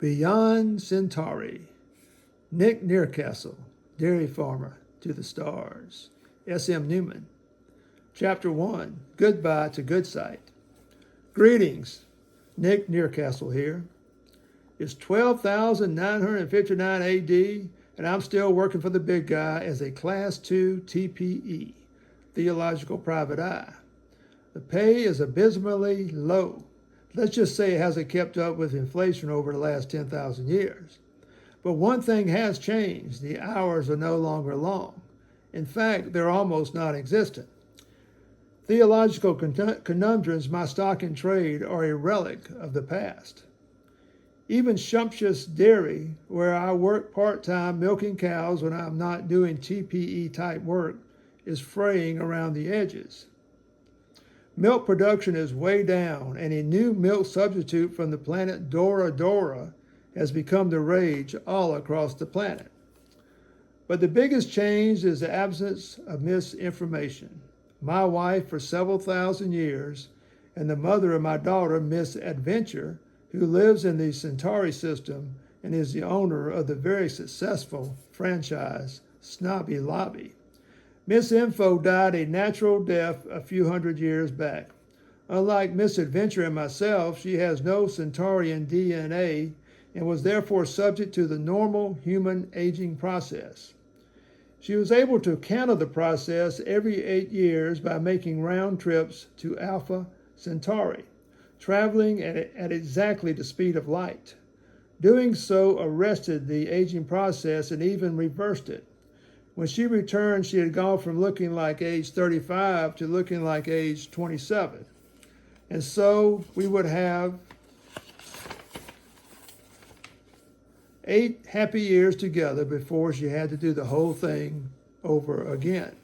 Beyond Centauri, Nick Nearcastle, Dairy Farmer to the Stars, S.M. Newman. Chapter 1, Goodbye to Good Sight. Greetings, Nick Nearcastle here. It's 12,959 AD, and I'm still working for the big guy as a Class 2 TPE, Theological Private Eye. The pay is abysmally low. Let's just say it hasn't kept up with inflation over the last 10,000 years. But one thing has changed. The hours are no longer long. In fact, they're almost non-existent. Theological conundrums, my stock in trade, are a relic of the past. Even Shumptious Dairy, where I work part-time milking cows when I'm not doing TPE-type work, is fraying around the edges. Milk production is way down, and a new milk substitute from the planet Dora Dora has become the rage all across the planet. But the biggest change is the absence of misinformation. My wife for several thousand years, and the mother of my daughter, Miss Adventure, who lives in the Centauri system and is the owner of the very successful franchise Snobby Lobby. Miss Info died a natural death a few hundred years back. Unlike Miss Adventure and myself, she has no Centaurian DNA and was therefore subject to the normal human aging process. She was able to counter the process every 8 years by making round trips to Alpha Centauri, traveling at exactly the speed of light. Doing so arrested the aging process and even reversed it. When she returned, she had gone from looking like age 35 to looking like age 27. And so we would have 8 happy years together before she had to do the whole thing over again.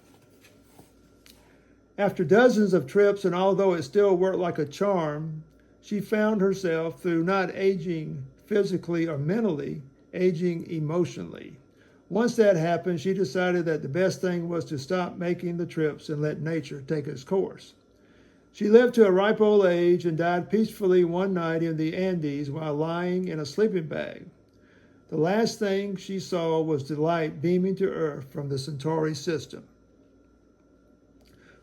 After dozens of trips, and although it still worked like a charm, she found herself, through not aging physically or mentally, aging emotionally. Once that happened, she decided that the best thing was to stop making the trips and let nature take its course. She lived to a ripe old age and died peacefully one night in the Andes while lying in a sleeping bag. The last thing she saw was the light beaming to Earth from the Centauri system.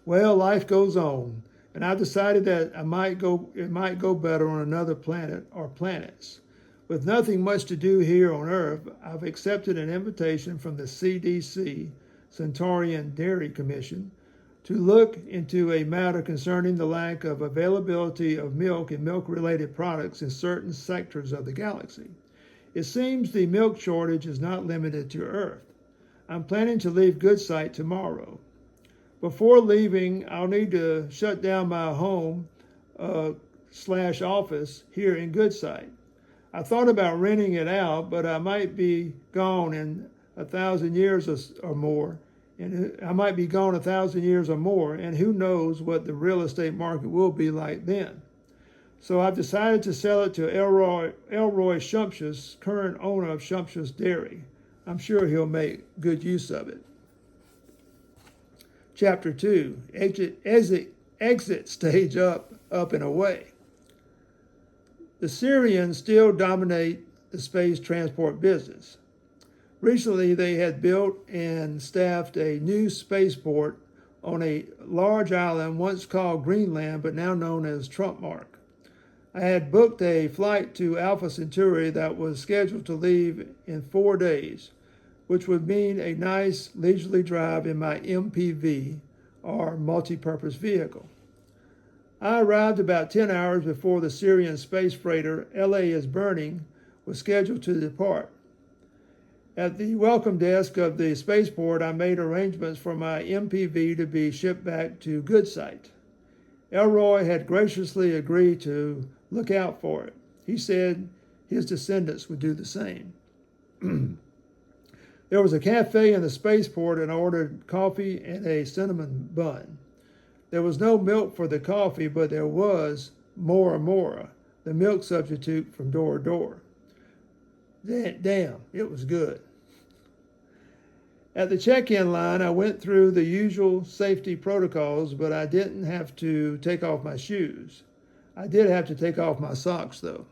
Well, life goes on, and I decided that it might go better on another planet or planets. With nothing much to do here on Earth, I've accepted an invitation from the CDC, Centaurian Dairy Commission, to look into a matter concerning the lack of availability of milk and milk-related products in certain sectors of the galaxy. It seems the milk shortage is not limited to Earth. I'm planning to leave Goodsight tomorrow. Before leaving, I'll need to shut down my home / office here in Goodsight. I thought about renting it out, but I might be gone in 1,000 years or more, and I might be gone 1,000 years or more, and who knows what the real estate market will be like then. So I've decided to sell it to Elroy Shumptious, current owner of Shumptious Dairy. I'm sure he'll make good use of it. Chapter 2, Exit Stage Up and Away. The Syrians still dominate the space transport business. Recently, they had built and staffed a new spaceport on a large island once called Greenland, but now known as Trump Mark. I had booked a flight to Alpha Centauri that was scheduled to leave in 4 days, which would mean a nice leisurely drive in my MPV, or multi-purpose vehicle. I arrived about 10 hours before the Syrian space freighter LA is Burning was scheduled to depart. At the welcome desk of the spaceport, I made arrangements for my MPV to be shipped back to Goodsight. Elroy had graciously agreed to look out for it. He said his descendants would do the same. There was a cafe in the spaceport, and I ordered coffee and a cinnamon bun. There was no milk for the coffee, but there was Mora Mora, the milk substitute from Dora Dora. Damn, it was good. At the check-in line, I went through the usual safety protocols, but I didn't have to take off my shoes. I did have to take off my socks, though.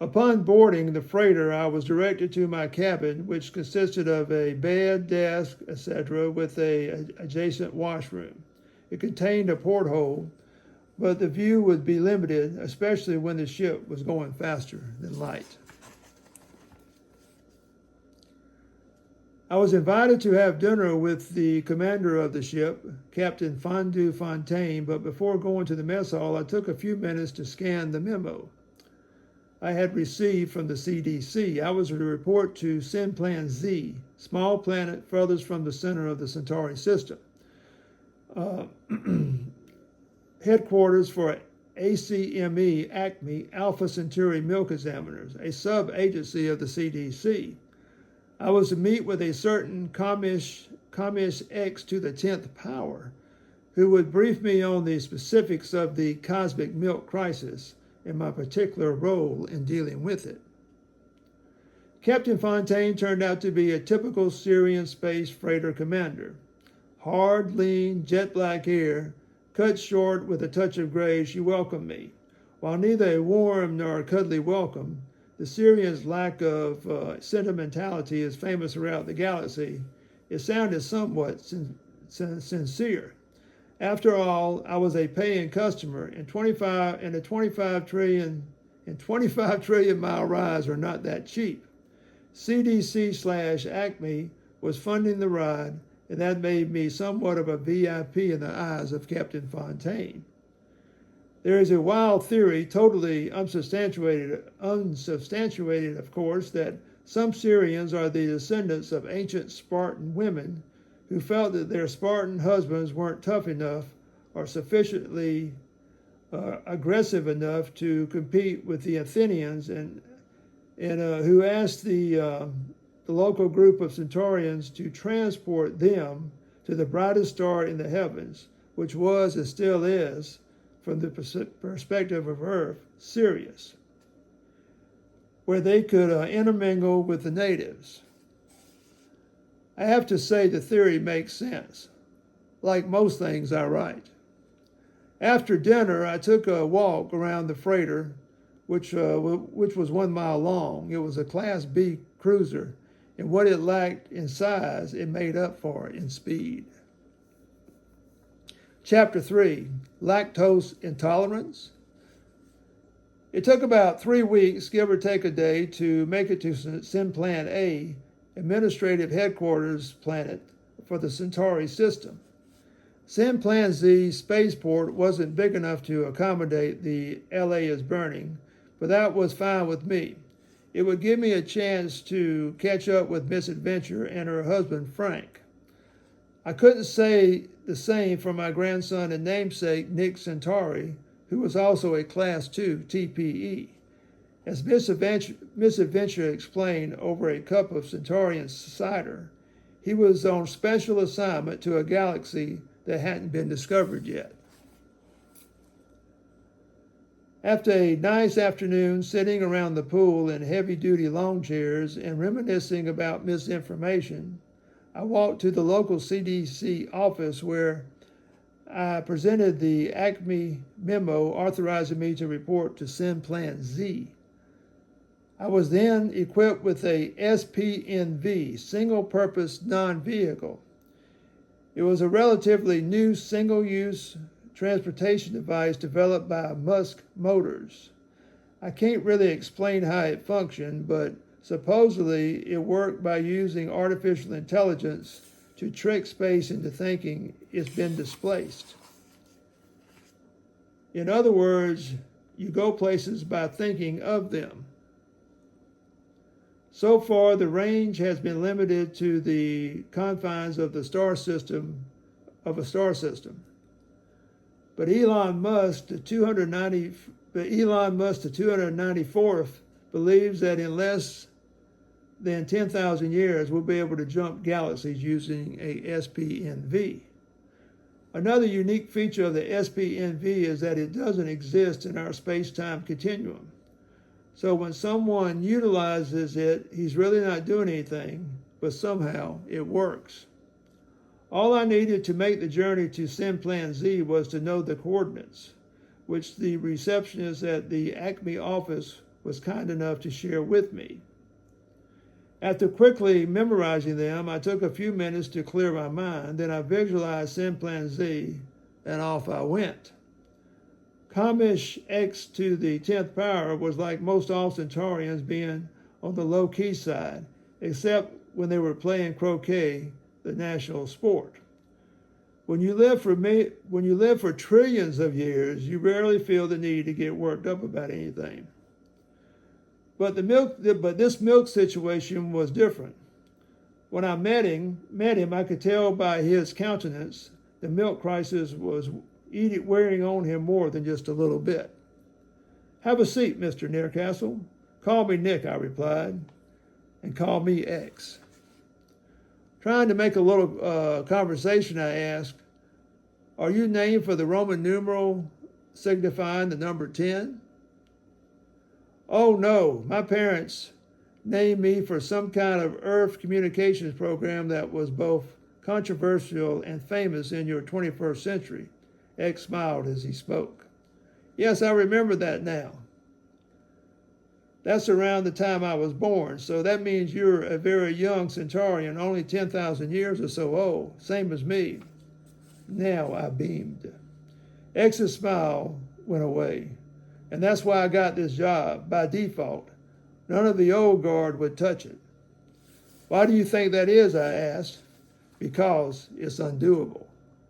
Upon boarding the freighter, I was directed to my cabin, which consisted of a bed, desk, etc., with an adjacent washroom. It contained a porthole, but the view would be limited, especially when the ship was going faster than light. I was invited to have dinner with the commander of the ship, Captain Fondu Fontaine, but before going to the mess hall, I took a few minutes to scan the memo I had received from the CDC. I was to report to Centauri Z, small planet furthest from the center of the Centauri system. Headquarters for ACME, Alpha Centauri Milk Examiners, a sub-agency of the CDC. I was to meet with a certain Comish X to the 10th power, who would brief me on the specifics of the cosmic milk crisis and my particular role in dealing with it. Captain Fontaine turned out to be a typical Syrian space freighter commander. Hard, lean, jet black hair, cut short with a touch of gray, she welcomed me. While neither a warm nor a cuddly welcome, the Syrians' lack of sentimentality is famous throughout the galaxy. It sounded somewhat sincere. After all, I was a paying customer, and 25 trillion mile rides are not that cheap. CDC/Acme was funding the ride, and that made me somewhat of a VIP in the eyes of Captain Fontaine. There is a wild theory, totally unsubstantiated of course, that some Syrians are the descendants of ancient Spartan women who felt that their Spartan husbands weren't tough enough or sufficiently aggressive enough to compete with the Athenians, and who asked the local group of Centaurians to transport them to the brightest star in the heavens, which was and still is, from the perspective of Earth, Sirius, where they could intermingle with the natives. I have to say the theory makes sense, like most things I write. After dinner, I took a walk around the freighter, which was 1 mile long. It was a Class B cruiser, and what it lacked in size, it made up for in speed. Chapter 3, Lactose Intolerance. It took about 3 weeks, give or take a day, to make it to Centauri A, administrative headquarters planet for the Centauri system. Centauri Z spaceport wasn't big enough to accommodate the LA is burning, but that was fine with me. It would give me a chance to catch up with Miss Adventure and her husband Frank. I couldn't say the same for my grandson and namesake Nick Centauri, who was also a Class 2 TPE. As Miss Adventure explained over a cup of Centaurian cider, he was on special assignment to a galaxy that hadn't been discovered yet. After a nice afternoon sitting around the pool in heavy-duty lawn chairs and reminiscing about misinformation, I walked to the local CDC office where I presented the Acme memo authorizing me to report to Centauri Z. I was then equipped with a SPNV, single-purpose non-vehicle. It was a relatively new single-use transportation device developed by Musk Motors. I can't really explain how it functioned, but supposedly it worked by using artificial intelligence to trick space into thinking it's been displaced. In other words, you go places by thinking of them. So far, the range has been limited to the confines of the star system, But Elon Musk, the 294th, believes that in less than 10,000 years, we'll be able to jump galaxies using a SPNV. Another unique feature of the SPNV is that it doesn't exist in our space-time continuum. So when someone utilizes it, he's really not doing anything, but somehow it works. All I needed to make the journey to Centauri Z was to know the coordinates, which the receptionist at the Acme office was kind enough to share with me. After quickly memorizing them, I took a few minutes to clear my mind. Then I visualized Sin Plan Z, and off I went. Comish X to the 10th power was like most all-Centaurians being on the low-key side, except when they were playing croquet, the national sport. When you live for trillions of years, you rarely feel the need to get worked up about anything. But this milk situation was different. When I met him, I could tell by his countenance the milk crisis was wearing on him more than just a little bit. "Have a seat, Mr. Nearcastle." "Call me Nick," I replied, "and call me X." Trying to make a little conversation, I asked, "Are you named for the Roman numeral signifying the number 10? "Oh, no, my parents named me for some kind of Earth communications program that was both controversial and famous in your 21st century. X smiled as he spoke. "Yes, I remember that now. That's around the time I was born, so that means you're a very young Centaurian, only 10,000 years or so old, same as me." Now I beamed. X's smile went away. "And that's why I got this job, by default. None of the old guard would touch it." "Why do you think that is?" I asked. "Because it's undoable."